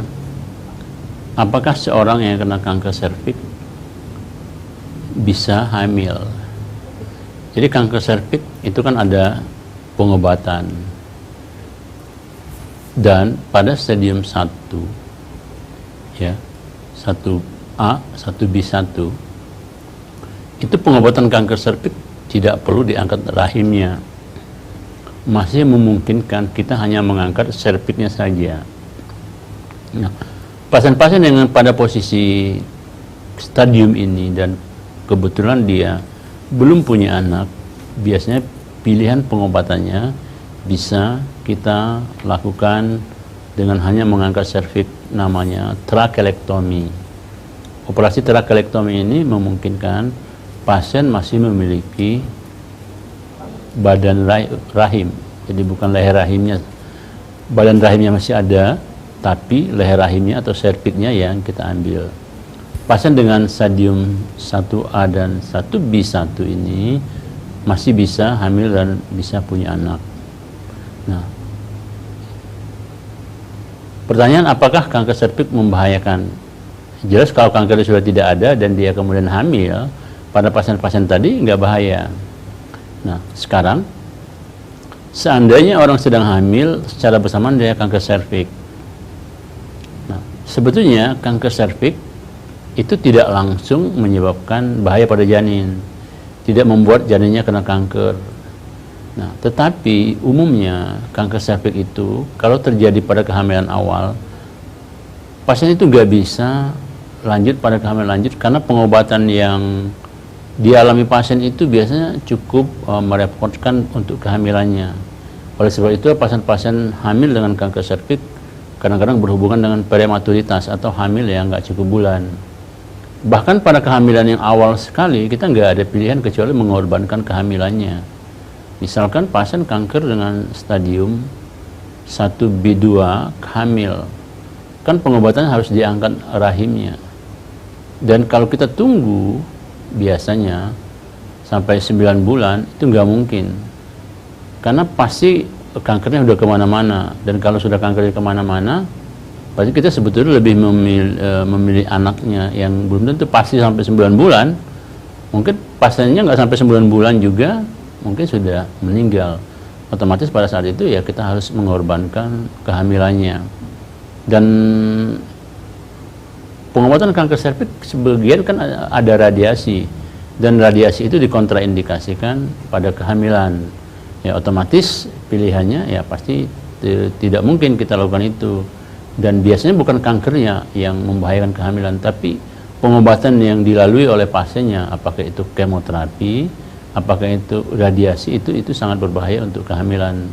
Apakah seorang yang kena kanker serviks bisa hamil? Jadi kanker serviks itu kan ada pengobatan. Dan pada stadium 1 ya, 1A, 1B1 itu pengobatan kanker serviks tidak perlu diangkat rahimnya. Masih memungkinkan kita hanya mengangkat serviksnya saja. Nah, pasien-pasien yang pada posisi stadium ini dan kebetulan dia belum punya anak, biasanya pilihan pengobatannya bisa kita lakukan dengan hanya mengangkat serviks, namanya trakelektomi. Operasi trakelektomi ini memungkinkan pasien masih memiliki badan rahim, jadi bukan leher rahimnya, badan rahimnya masih ada, tapi leher rahimnya atau serviksnya yang kita ambil. Pasien dengan stadium 1A dan 1B1 ini masih bisa hamil dan bisa punya anak. Nah, pertanyaan, apakah kanker serviks membahayakan? Jelas kalau kanker sudah tidak ada dan dia kemudian hamil, pada pasien-pasien tadi nggak bahaya. Nah, sekarang seandainya orang sedang hamil secara bersamaan dia kanker serviks. Nah, sebetulnya kanker serviks itu tidak langsung menyebabkan bahaya pada janin, tidak membuat janinnya kena kanker. Nah, tetapi umumnya kanker serviks itu kalau terjadi pada kehamilan awal, pasien itu nggak bisa lanjut pada kehamilan lanjut karena pengobatan yang dialami pasien itu biasanya cukup merepotkan untuk kehamilannya. Oleh sebab itu pasien-pasien hamil dengan kanker serviks kadang-kadang berhubungan dengan prematuritas atau hamil yang nggak cukup bulan. Bahkan pada kehamilan yang awal sekali kita nggak ada pilihan kecuali mengorbankan kehamilannya. Misalkan pasien kanker dengan stadium 1B2 hamil, kan pengobatan harus diangkat rahimnya. Dan kalau kita tunggu biasanya sampai 9 bulan itu nggak mungkin, karena pasti kankernya udah kemana-mana. Dan kalau sudah kankernya kemana-mana, pasti kita sebetulnya lebih memilih anaknya yang belum tentu pasti sampai 9 bulan. Mungkin pasiennya nggak sampai 9 bulan juga mungkin sudah meninggal. Otomatis pada saat itu ya kita harus mengorbankan kehamilannya. Dan pengobatan kanker serviks sebagian kan ada radiasi, dan radiasi itu dikontraindikasikan pada kehamilan. Ya otomatis pilihannya ya pasti tidak mungkin kita lakukan itu. Dan biasanya bukan kankernya yang membahayakan kehamilan, tapi pengobatan yang dilalui oleh pasiennya, apakah itu kemoterapi, apakah itu radiasi, itu sangat berbahaya untuk kehamilan.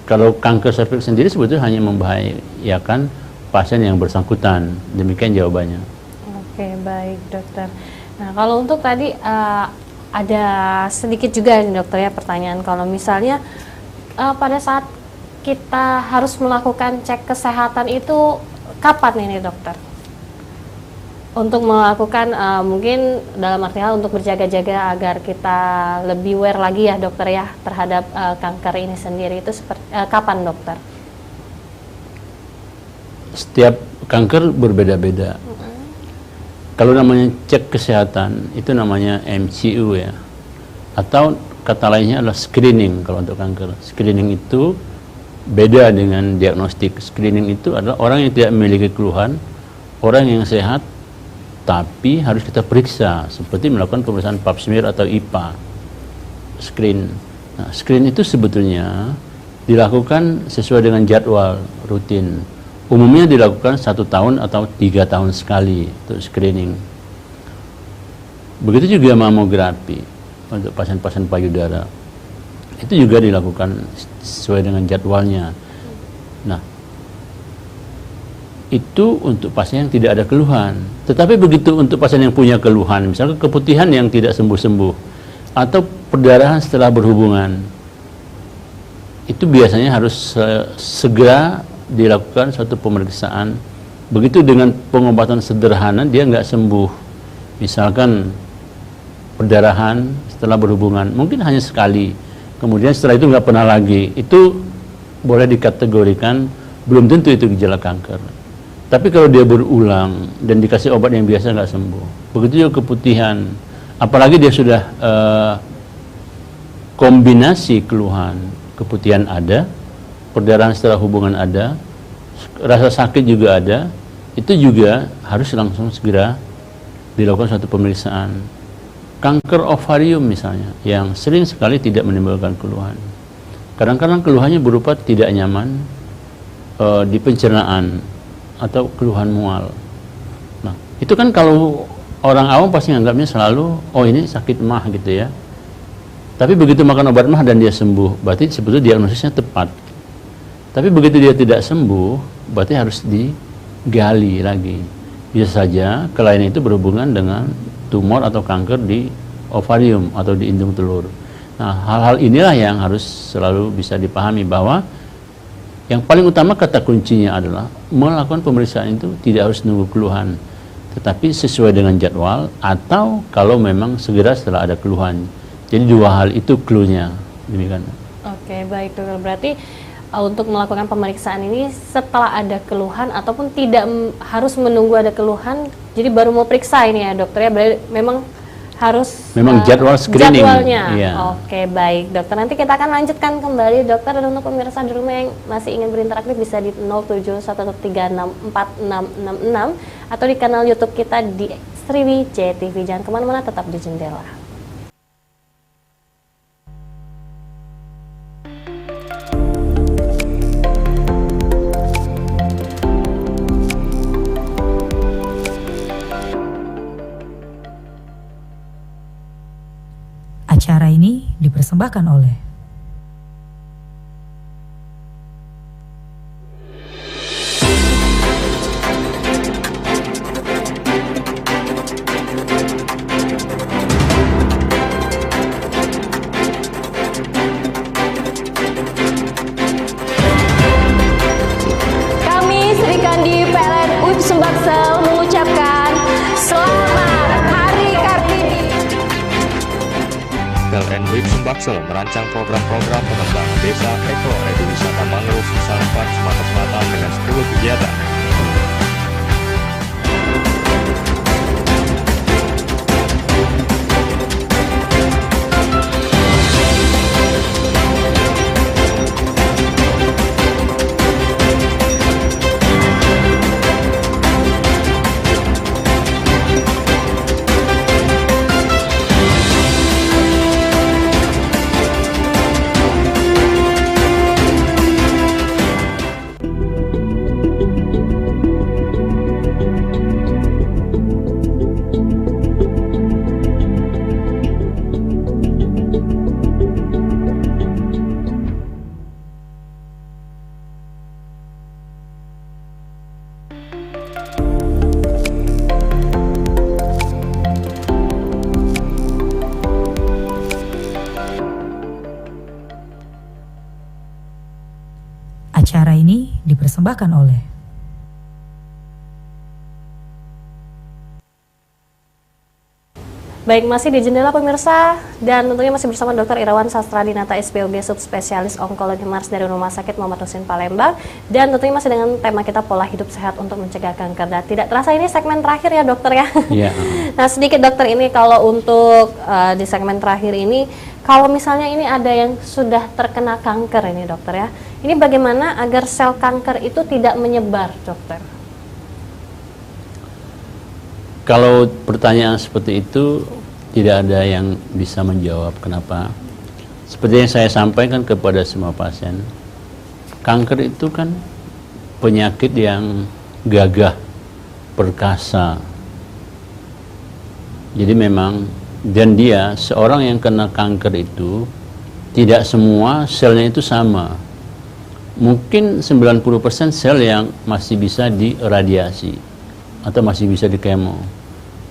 Kalau kanker serviks sendiri sebetulnya hanya membahayakan pasien yang bersangkutan. Demikian jawabannya. Oke, baik dokter. Nah, kalau untuk tadi ada sedikit juga nih dokter ya pertanyaan, kalau misalnya pada saat kita harus melakukan cek kesehatan itu kapan ini dokter? Untuk melakukan mungkin dalam arti hal untuk berjaga-jaga agar kita lebih aware lagi ya dokter ya terhadap kanker ini sendiri, itu seperti kapan dokter? Setiap kanker berbeda-beda. Kalau namanya cek kesehatan itu namanya MCU ya, atau kata lainnya adalah screening. Kalau untuk kanker, screening itu beda dengan diagnostik. Screening itu adalah orang yang tidak memiliki keluhan, orang yang sehat, tapi harus kita periksa, seperti melakukan pemeriksaan pap smear atau IPA, screen. Nah, screen itu sebetulnya dilakukan sesuai dengan jadwal rutin. Umumnya dilakukan 1 tahun atau 3 tahun sekali untuk screening. Begitu juga mamografi untuk pasien-pasien payudara. Itu juga dilakukan sesuai dengan jadwalnya. Nah, itu untuk pasien yang tidak ada keluhan. Tetapi begitu untuk pasien yang punya keluhan, misalnya keputihan yang tidak sembuh-sembuh atau perdarahan setelah berhubungan, itu biasanya harus segera dilakukan suatu pemeriksaan. Begitu dengan pengobatan sederhana dia nggak sembuh, misalkan perdarahan setelah berhubungan mungkin hanya sekali, kemudian setelah itu nggak pernah lagi, itu boleh dikategorikan belum tentu itu gejala kanker. Tapi kalau dia berulang dan dikasih obat yang biasa nggak sembuh, begitu juga keputihan, apalagi dia sudah kombinasi keluhan, keputihan ada, perdarahan setelah hubungan ada, rasa sakit juga ada, itu juga harus langsung segera dilakukan suatu pemeriksaan. Kanker ovarium misalnya, yang sering sekali tidak menimbulkan keluhan. Kadang-kadang keluhannya berupa tidak nyaman di pencernaan atau keluhan mual. Nah, itu kan kalau orang awam pasti anggapnya selalu, oh ini sakit mah gitu ya. Tapi begitu makan obat mah dan dia sembuh, berarti sebetulnya diagnosisnya tepat. Tapi begitu dia tidak sembuh, berarti harus digali lagi. Bisa saja kelainan itu berhubungan dengan tumor atau kanker di ovarium atau di indung telur. Nah, hal-hal inilah yang harus selalu bisa dipahami, bahwa yang paling utama kata kuncinya adalah melakukan pemeriksaan itu tidak harus nunggu keluhan, tetapi sesuai dengan jadwal atau kalau memang segera setelah ada keluhan. Jadi dua hal itu clue-nya. Demikian. Oke, baik dokter. Berarti untuk melakukan pemeriksaan ini setelah ada keluhan ataupun tidak harus menunggu ada keluhan, jadi baru mau periksa ini ya dokter ya. Berarti memang harus jadwal screening. Jadwalnya. Iya. Oke, baik dokter. Nanti kita akan lanjutkan kembali dokter, dan untuk pemirsa di rumah yang masih ingin berinteraktif bisa di 0711364666 atau di kanal YouTube kita di Sriwijaya TV. Jangan kemana-mana, tetap di Jendela. Acara ini dipersembahkan oleh Kami Sri Kandi PLN UIP Sumbaksel mengucapkan Selamat Hari Kartini. PLN UIP Sumbaksel merancang program-program pengembangan desa ekowisata mangrove Nusa Tenggara Sumatera Selatan dengan 10 kegiatan. Acara ini dipersembahkan oleh Baik, masih di Jendela pemirsa, dan tentunya masih bersama Dr. Irawan Sastradinata SPOG Subspesialis Onkologi Mars dari Rumah Sakit Muhammad Husin Palembang, dan tentunya masih dengan tema kita pola hidup sehat untuk mencegah kanker. Dan tidak terasa ini segmen terakhir ya dokter ya. Iya. Nah, sedikit dokter, ini kalau untuk di segmen terakhir ini, kalau misalnya ini ada yang sudah terkena kanker ini dokter ya, ini bagaimana agar sel kanker itu tidak menyebar dokter? Kalau pertanyaan seperti itu tidak ada yang bisa menjawab. Kenapa? Seperti yang saya sampaikan kepada semua pasien, kanker itu kan penyakit yang gagah, perkasa. Jadi memang, dan dia seorang yang kena kanker itu tidak semua selnya itu sama. Mungkin 90% sel yang masih bisa diradiasi atau masih bisa dikemo.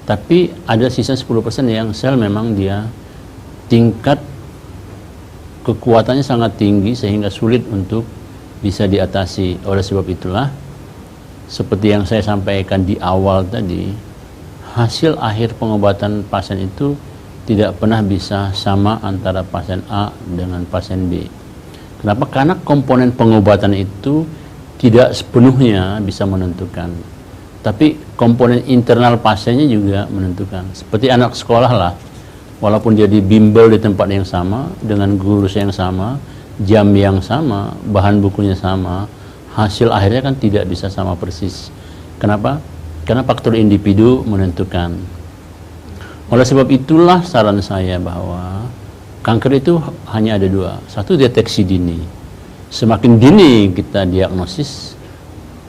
Tapi ada sisa 10% yang sel memang dia tingkat kekuatannya sangat tinggi sehingga sulit untuk bisa diatasi. Oleh sebab itulah, seperti yang saya sampaikan di awal tadi, hasil akhir pengobatan pasien itu tidak pernah bisa sama antara pasien A dengan pasien B. Kenapa? Karena komponen pengobatan itu tidak sepenuhnya bisa menentukan, tapi komponen internal pasiennya juga menentukan. Seperti anak sekolah lah, walaupun dia bimbel di tempat yang sama, dengan guru yang sama, jam yang sama, bahan bukunya sama, hasil akhirnya kan tidak bisa sama persis. Kenapa? Karena faktor individu menentukan. Oleh sebab itulah saran saya bahwa kanker itu hanya ada dua. Satu, deteksi dini. Semakin dini kita diagnosis,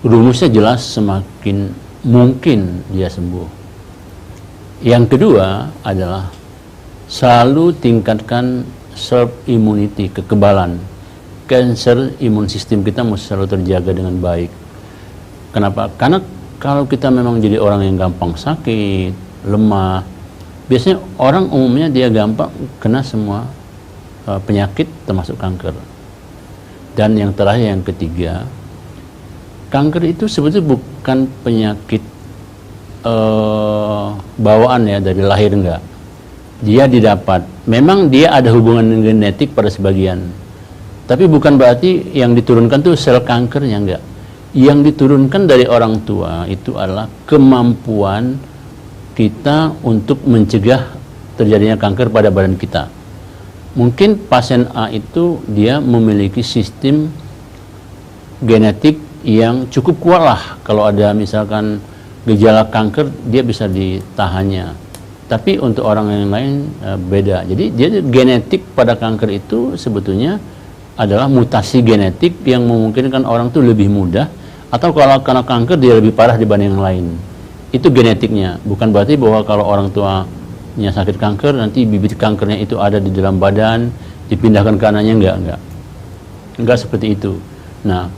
rumusnya jelas, semakin mungkin dia sembuh. Yang kedua adalah selalu tingkatkan self immunity, kekebalan. Cancer imun sistem kita mesti selalu terjaga dengan baik. Kenapa? Karena kalau kita memang jadi orang yang gampang sakit, lemah, biasanya orang umumnya dia gampang kena semua penyakit termasuk kanker. Dan yang terakhir, yang ketiga, kanker itu sebetulnya bukan penyakit bawaan ya, dari lahir enggak. Dia didapat. Memang dia ada hubungan genetik pada sebagian. Tapi bukan berarti yang diturunkan tuh sel kankernya, enggak. Yang diturunkan dari orang tua itu adalah kemampuan kita untuk mencegah terjadinya kanker pada badan kita. Mungkin pasien A itu dia memiliki sistem genetik yang cukup kuat lah. Kalau ada misalkan gejala kanker, dia bisa ditahannya. Tapi untuk orang yang lain beda. Jadi dia genetik pada kanker itu sebetulnya adalah mutasi genetik yang memungkinkan orang itu lebih mudah, atau kalau karena kanker dia lebih parah dibanding yang lain. Itu genetiknya. Bukan berarti bahwa kalau orang tuanya sakit kanker, nanti bibit kankernya itu ada di dalam badan, dipindahkan ke anaknya, enggak seperti itu. Nah,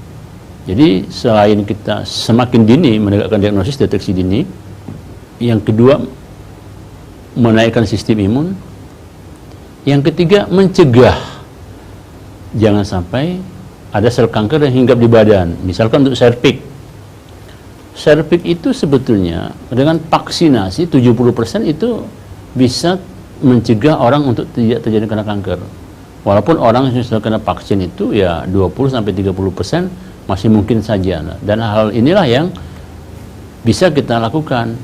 jadi selain kita semakin dini menegakkan diagnosis deteksi dini, yang kedua menaikkan sistem imun, yang ketiga mencegah jangan sampai ada sel kanker yang hinggap di badan. Misalkan untuk serviks itu sebetulnya dengan vaksinasi 70% itu bisa mencegah orang untuk tidak terjadi kena kanker. Walaupun orang yang sudah kena vaksin itu ya 20-30% masih mungkin saja. Dan hal inilah yang bisa kita lakukan.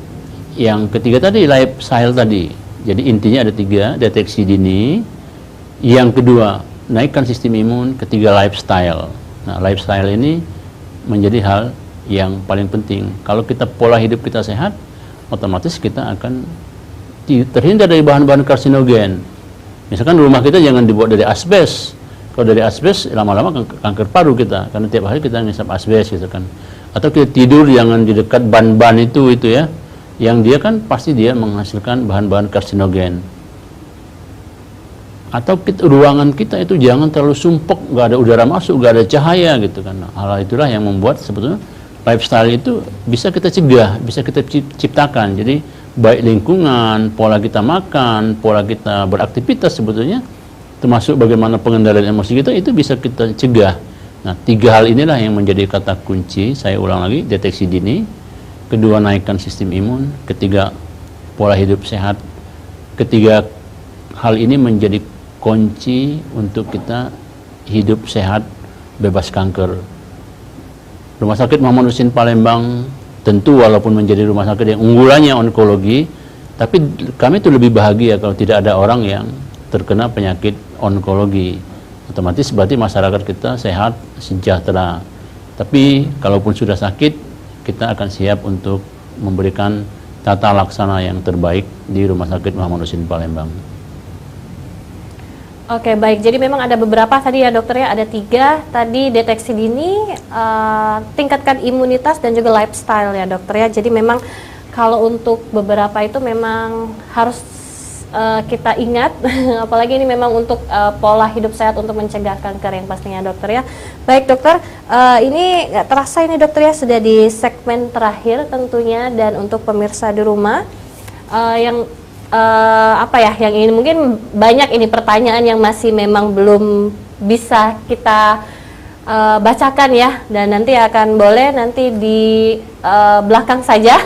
Yang ketiga tadi, lifestyle tadi. Jadi intinya ada 3, deteksi dini. Yang kedua, naikkan sistem imun. Ketiga, lifestyle. Nah, lifestyle ini menjadi hal yang paling penting. Kalau kita pola hidup kita sehat, otomatis kita akan terhindar dari bahan-bahan karsinogen. Misalkan rumah kita jangan dibuat dari asbes. Kalau dari asbes, lama-lama kanker paru kita, karena tiap hari kita ngisap asbes gitu kan. Atau kita tidur jangan di dekat ban-ban itu ya, yang dia kan pasti dia menghasilkan bahan-bahan karsinogen. Atau ruangan kita itu jangan terlalu sumpek, nggak ada udara masuk, nggak ada cahaya gitu kan. Nah, hal itulah yang membuat sebetulnya lifestyle itu bisa kita cegah, bisa kita ciptakan. Jadi baik lingkungan, pola kita makan, pola kita beraktivitas sebetulnya, termasuk bagaimana pengendalian emosi kita, itu bisa kita cegah. Nah, 3 hal inilah yang menjadi kata kunci. Saya ulang lagi, deteksi dini. Kedua, naikkan sistem imun. Ketiga, pola hidup sehat. Ketiga, hal ini menjadi kunci untuk kita hidup sehat, bebas kanker. Rumah Sakit Muhammad Husin Palembang tentu walaupun menjadi rumah sakit yang unggulannya onkologi, tapi kami itu lebih bahagia kalau tidak ada orang yang terkena penyakit onkologi. Otomatis berarti masyarakat kita sehat, sejahtera. Tapi kalaupun sudah sakit, kita akan siap untuk memberikan tata laksana yang terbaik di Rumah Sakit Muhammad Husin Palembang. Oke, baik. Jadi memang ada beberapa tadi ya dokter ya, ada 3 tadi, deteksi dini, tingkatkan imunitas, dan juga lifestyle ya dokter ya. Jadi memang kalau untuk beberapa itu memang harus kita ingat, apalagi ini memang untuk pola hidup sehat untuk mencegah kanker yang pastinya dokter ya. Baik dokter, ini nggak terasa ini dokter ya sudah di segmen terakhir tentunya, dan untuk pemirsa di rumah yang yang ini mungkin banyak ini pertanyaan yang masih memang belum bisa kita bacakan ya, dan nanti akan boleh nanti di belakang saja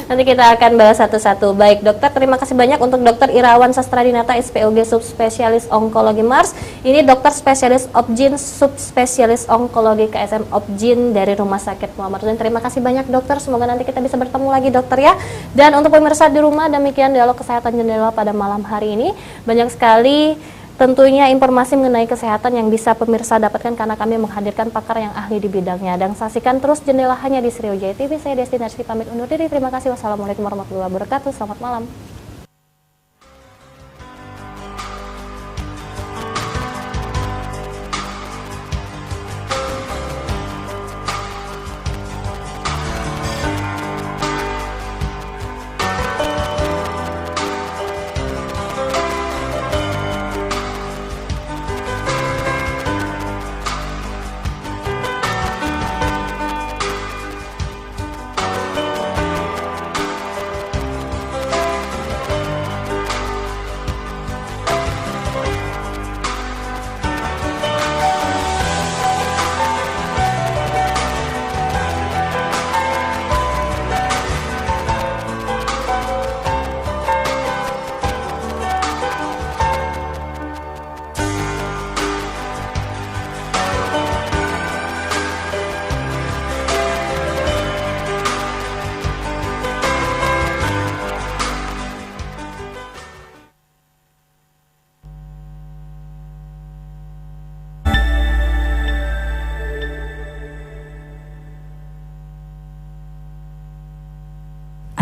nanti kita akan bahas satu-satu. Baik dokter, terima kasih banyak untuk Dr. Irawan Sastradinata, SPOG Subspesialis Onkologi Mars. Ini dokter spesialis Obgyn, subspesialis Onkologi KSM Obgyn dari Rumah Sakit Muhammad Husin. Terima kasih banyak dokter, semoga nanti kita bisa bertemu lagi dokter ya. Dan untuk pemirsa di rumah, demikian dialog kesehatan jendela pada malam hari ini. Banyak sekali tentunya informasi mengenai kesehatan yang bisa pemirsa dapatkan karena kami menghadirkan pakar yang ahli di bidangnya. Dan saksikan terus Jendela hanya di Sriwijaya TV. Saya Desti Narsi pamit undur diri. Terima kasih. Wassalamualaikum warahmatullahi wabarakatuh. Selamat malam.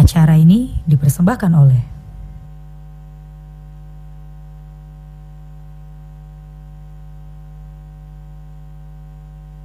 Acara ini dipersembahkan oleh